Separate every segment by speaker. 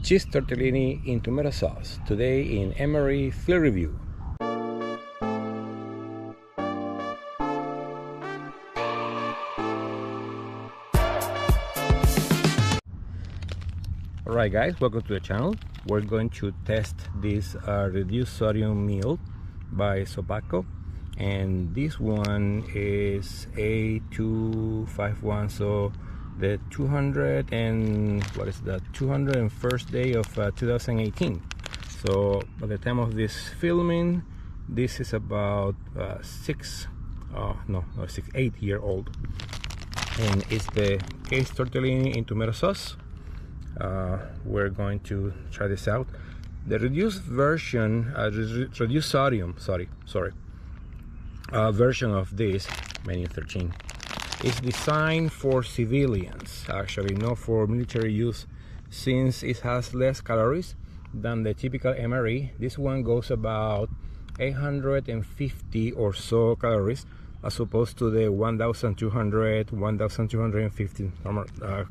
Speaker 1: cheese tortellini in tomato sauce, today in MRE field review. Alright guys, welcome to the channel. We're going to test this reduced sodium meal by Sobaco, and this one is A251, so the 201st day of 2018. So by the time of this filming, this is about 8-year-old, and it's the case tortellini in tomato sauce. We're going to try this out. The reduced version, reduced sodium, version of this menu 13 is designed for civilians, actually not for military use, since it has less calories than the typical MRE. This one goes about 850 or so calories, as opposed to the 1250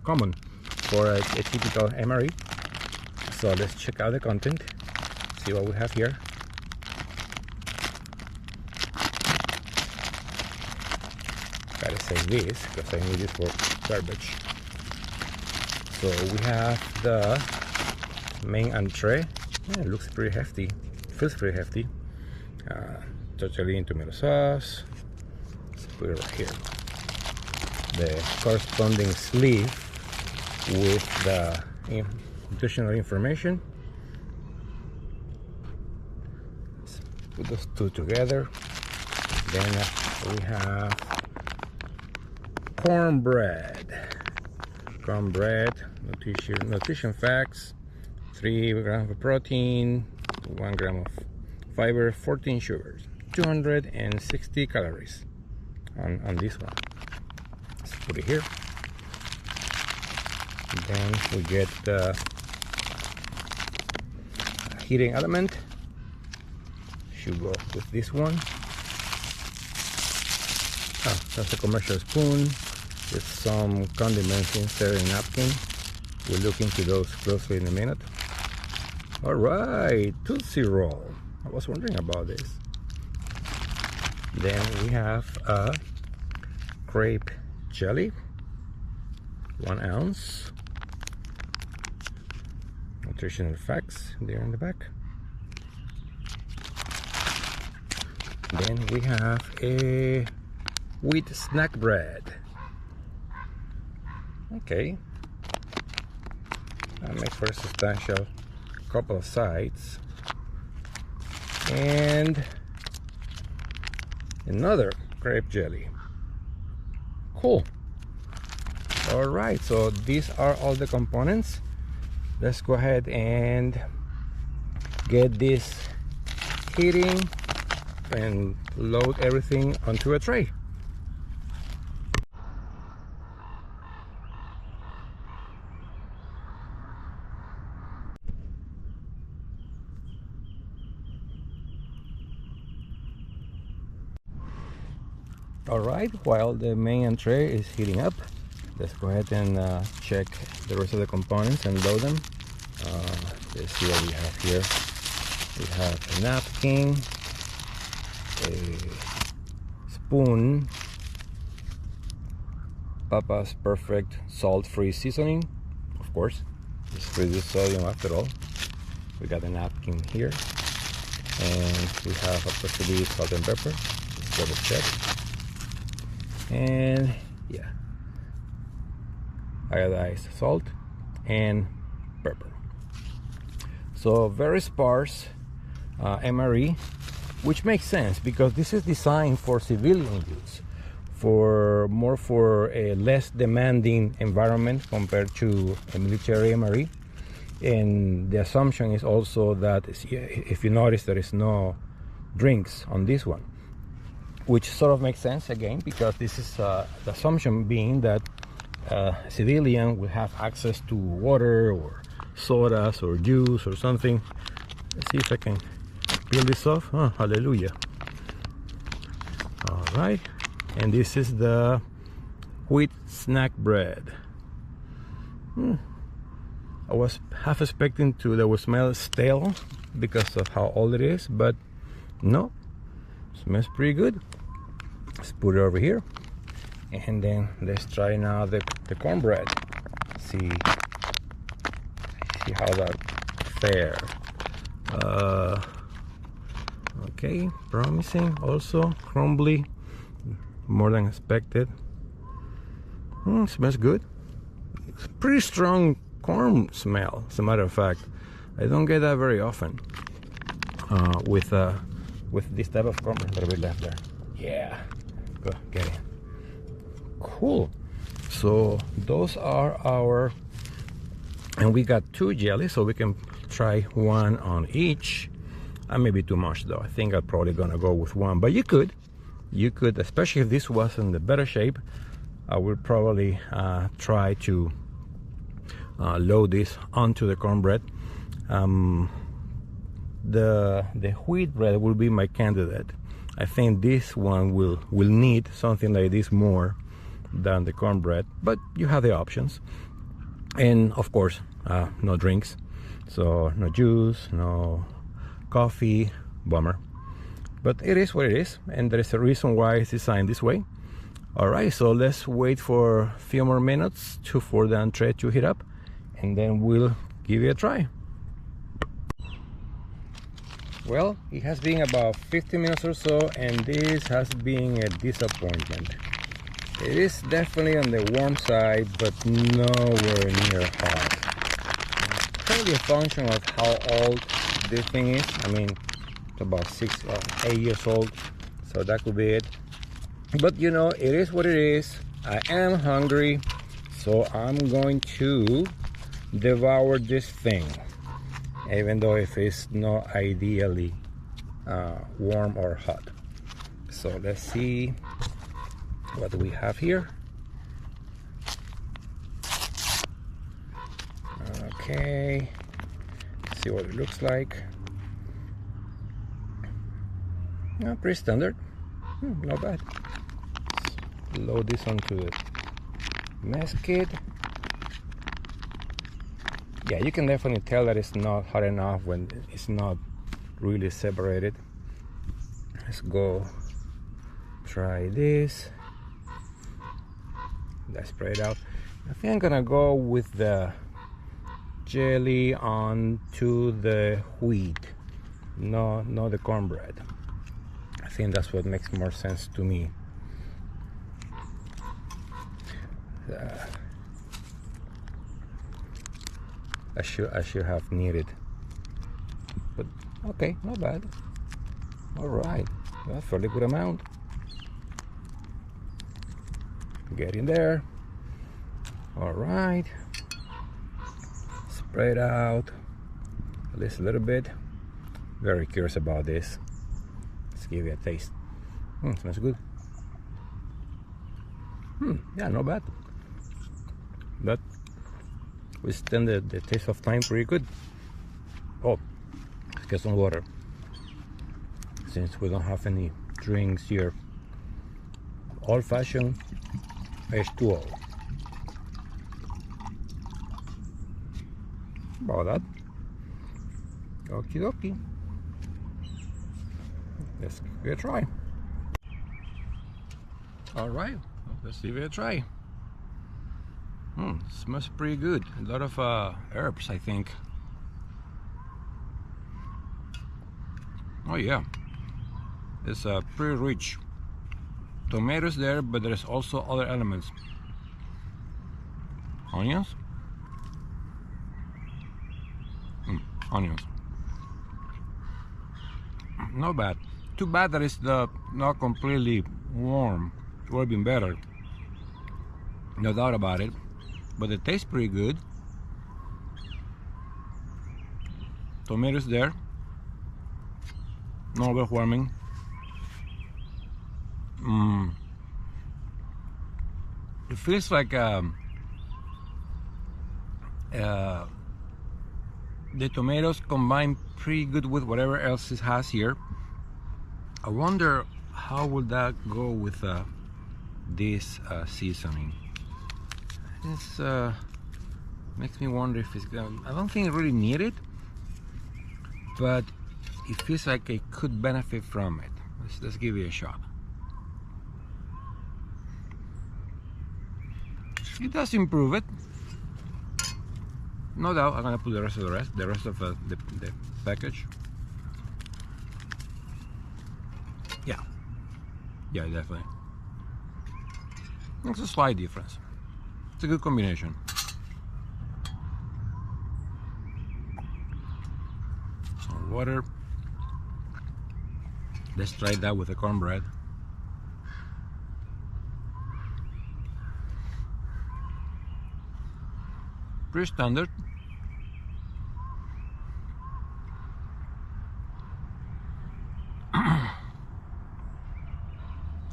Speaker 1: common for a typical MRE. So let's check out the content, see what we have here. Gotta save this because I need it for garbage. So we have the main entree. Yeah, it looks pretty hefty, feels pretty hefty. Tortellini in tomato sauce. Let's put it right here. The corresponding sleeve with the nutritional information. Let's put those two together. Then we have cornbread, nutrition facts: 3 grams of protein, 1 gram of fiber, 14 sugars, 260 calories on this one. Let's put it here. And then we get the heating element. Should go with this one. That's a commercial spoon with some condiments inserted in a napkin. We'll look into those closely in a minute. Alright, Tootsie Roll. I was wondering about this. Then we have a grape jelly, 1 ounce. Nutritional facts there in the back. Then we have a wheat snack bread. Okay, that makes for a substantial couple of sides. And another grape jelly. Cool. All right, so these are all the components. Let's go ahead and get this heating and load everything onto a tray. Alright, while the main entree is heating up, let's go ahead and check the rest of the components and load them. Let's see what we have here. We have a napkin, a spoon, Papa's Perfect salt-free seasoning, of course, it's reduced sodium after all. We got a napkin here, and we have possibly salt and pepper. Let's double check. And yeah, iodized salt and pepper. So very sparse MRE, which makes sense because this is designed for civilian use, for a less demanding environment compared to a military MRE. And the assumption is also that, if you notice, there is no drinks on this one, which sort of makes sense again, because this is the assumption being that a civilian will have access to water or sodas or juice or something. Let's see if I can peel this off. Oh, hallelujah. All right, and this is the wheat snack bread. I was half expecting that would smell stale because of how old it is, but no, smells pretty good. Let's put it over here, and then let's try now the cornbread. See how that fare. Okay, promising. Also crumbly, more than expected. Smells good. It's pretty strong corn smell, as a matter of fact. I don't get that very often with this type of corn. A little bit left there. Yeah, go get it. Cool. So those are our, and we got 2 jellies, so we can try one on each. Maybe too much though. I think I'm probably gonna go with one, but you could, especially if this was in the better shape. I would probably try to load this onto the cornbread. The wheat bread will be my candidate. I think this one will need something like this more than the cornbread, but you have the options. And of course, no drinks, so no juice, no coffee. Bummer, but it is what it is, and there is a reason why it's designed this way. All right, so let's wait for a few more minutes for the entree to heat up, and then we'll give it a try. Well, it has been about 15 minutes or so, and this has been a disappointment. It is definitely on the warm side, but nowhere near hot. Probably a function of how old this thing is. I mean, it's about 6 or 8 years old, so that could be it. But you know, it is what it is. I am hungry, so I'm going to devour this thing, even though if it's not ideally warm or hot. So let's see what we have here. Okay, see what it looks like. Pretty standard. Not bad. Load this onto the mess kit. Yeah, you can definitely tell that it's not hot enough when it's not really separated. Let's go try this. Let's spray it out. I think I'm gonna go with the jelly onto the wheat, no the cornbread. I think that's what makes more sense to me. I should have needed, but okay, not bad. All right, that's a fairly good amount. Get in there. All right, spray it out at least a little bit. Very curious about this. Let's give it a taste. Smells good. Yeah, not bad. But we stand the taste of time pretty good. Oh, let's get some water, since we don't have any drinks here. Old-fashioned H2O. About that. Okie dokie. Let's give it a try. All right, let's give it a try. Smells pretty good. A lot of herbs, I think. Oh yeah, it's pretty rich. Tomatoes there, but there's also other elements. Onions. Onions. Not bad. Too bad that it's not completely warm. It would have been better. No doubt about it. But it tastes pretty good. Tomatoes there. No overwhelming. It feels like the tomatoes combine pretty good with whatever else it has here. I wonder how would that go with this seasoning. It's Makes me wonder if it's gonna, I don't think I really need it, but it feels like I could benefit from it. Let's give it a shot. It does improve it, no doubt. I'm gonna put the rest of the package. Yeah, definitely. It's a slight difference. It's a good combination. Some water. Let's try that with the cornbread. Pretty standard. I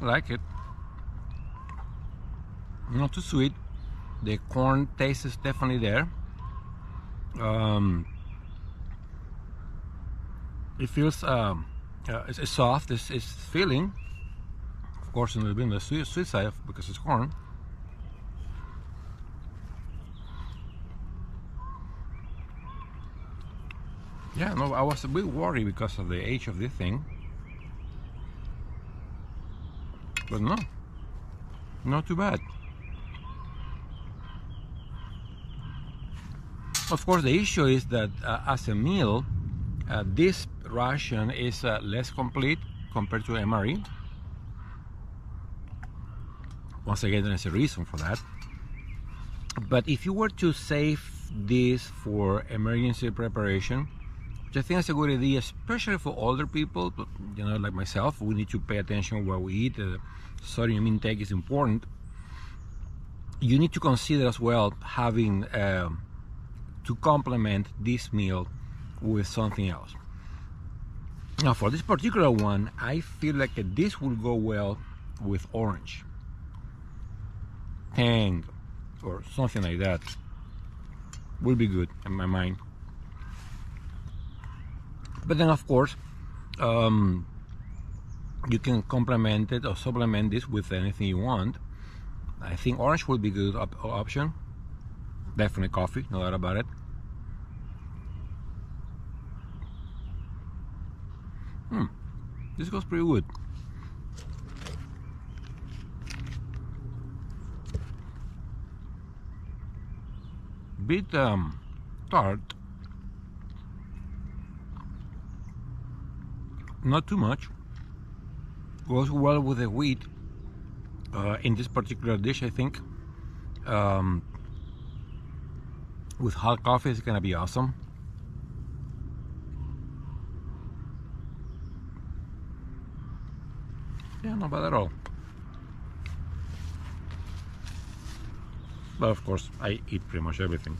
Speaker 1: like it. Not too sweet. The corn taste is definitely there. It feels it's soft. It's filling. Of course, a little bit on the sweet side because it's corn. Yeah, no, I was a bit worried because of the age of this thing, but no, not too bad. Of course, the issue is that as a meal, this ration is less complete compared to MRE. Once again, there's a reason for that. But if you were to save this for emergency preparation, which I think is a good idea, especially for older people, you know, like myself. We need to pay attention where we eat. Sodium intake is important. You need to consider as well having to complement this meal with something else. Now, for this particular one, I feel like this will go well with orange, tang, or something like that. Will be good in my mind. But then, of course, you can complement it or supplement this with anything you want. I think orange would be a good option. Definitely coffee, no doubt about it. This goes pretty good. Bit tart. Not too much. Goes well with the wheat in this particular dish, I think. With hot coffee, it's gonna be awesome. Yeah, not bad at all. But of course, I eat pretty much everything.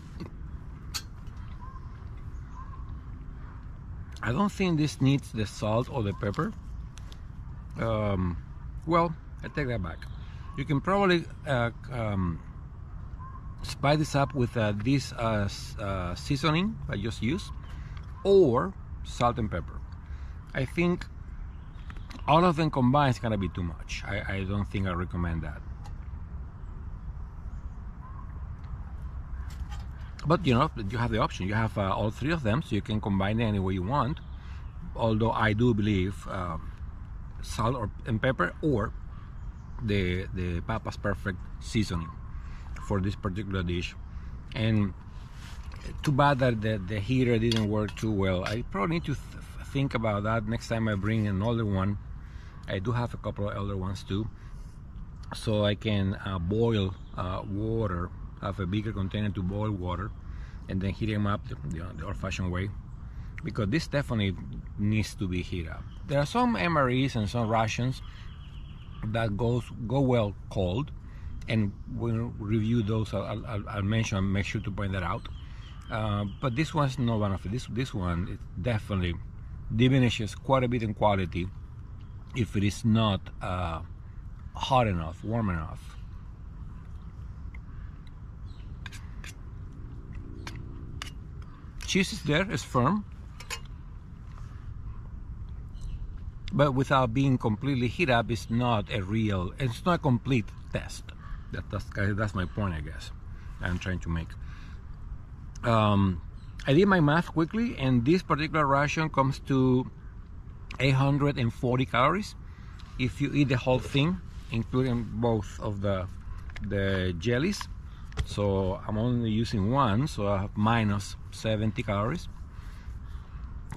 Speaker 1: I don't think this needs the salt or the pepper. Well, I take that back. You can probably spice this up with this seasoning I just used, or salt and pepper. I think all of them combined is gonna be too much. I don't think I recommend that. But you know, you have the option. You have all three of them, so you can combine them any way you want. Although I do believe salt and pepper, or the Papa's Perfect seasoning for this particular dish. And too bad that the heater didn't work too well. I probably need to think about that next time I bring an older one. I do have a couple of older ones too, so I can boil water. Have a bigger container to boil water and then heat them up the old-fashioned way, because this definitely needs to be heated up. There are some MREs and some rations that go well cold, and we'll review those. I'll mention, make sure to point that out. But this one's not one of it. This one, it definitely diminishes quite a bit in quality if it is not hot enough, warm enough. Cheese is there, it's firm, but without being completely heated up, it's not a complete test. That's my point, I guess, I'm trying to make. I did my math quickly, and this particular ration comes to 840 calories if you eat the whole thing, including both of the jellies. So I'm only using one, so I have minus 70 calories.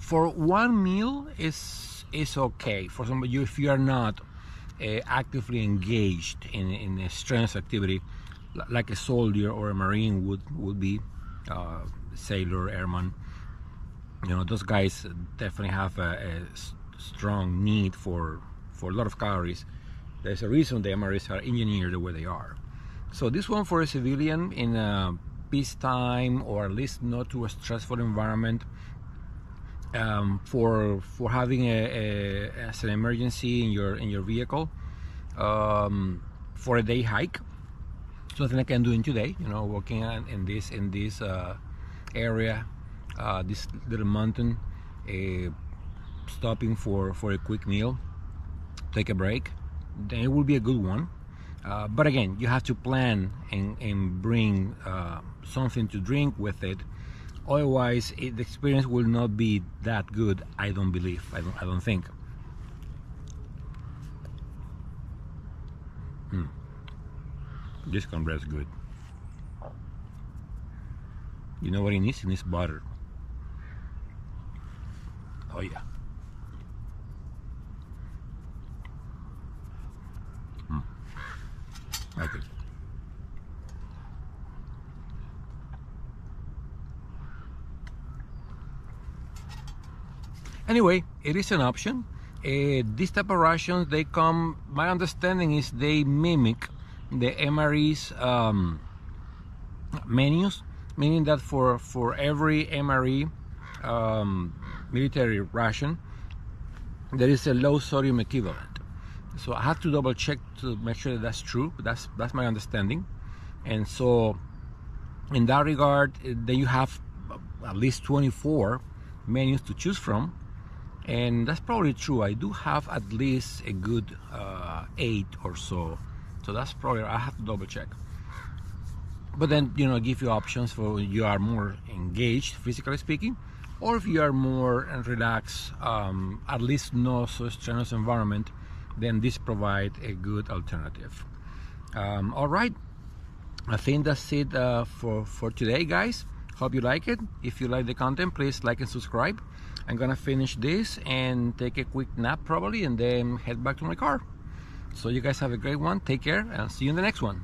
Speaker 1: For one meal is okay for somebody if you are not actively engaged in a strenuous activity like a soldier or a marine would be, sailor, airman. You know, those guys definitely have a strong need for a lot of calories. There's a reason the MREs are engineered the way they are. So this one for a civilian in a peacetime, or at least not to a stressful environment, for having as an emergency in your vehicle, for a day hike. Something I can do in today, you know, walking in this area, this little mountain, stopping for a quick meal, take a break, then it will be a good one. But again, you have to plan and bring something to drink with it. Otherwise, the experience will not be that good. I don't believe. I don't think. This cornbread is good. You know what it needs? It needs butter. Oh yeah. Okay. Anyway, it is an option. These type of rations, they come, my understanding is they mimic the MRE's menus, meaning that for every MRE military ration, there is a low sodium equivalent. So I have to double check to make sure that that's true, but that's my understanding. And so in that regard, then you have at least 24 menus to choose from, and that's probably true. I do have at least a good 8 or so, so that's probably, I have to double check. But then, you know, give you options for you are more engaged, physically speaking, or if you are more relaxed, at least no so strenuous environment, then this provides a good alternative. All right, I think that's it for today, guys. Hope you like it. If you like the content, please like and subscribe. I'm gonna finish this and take a quick nap probably, and then head back to my car. So you guys have a great one. Take care, and see you in the next one.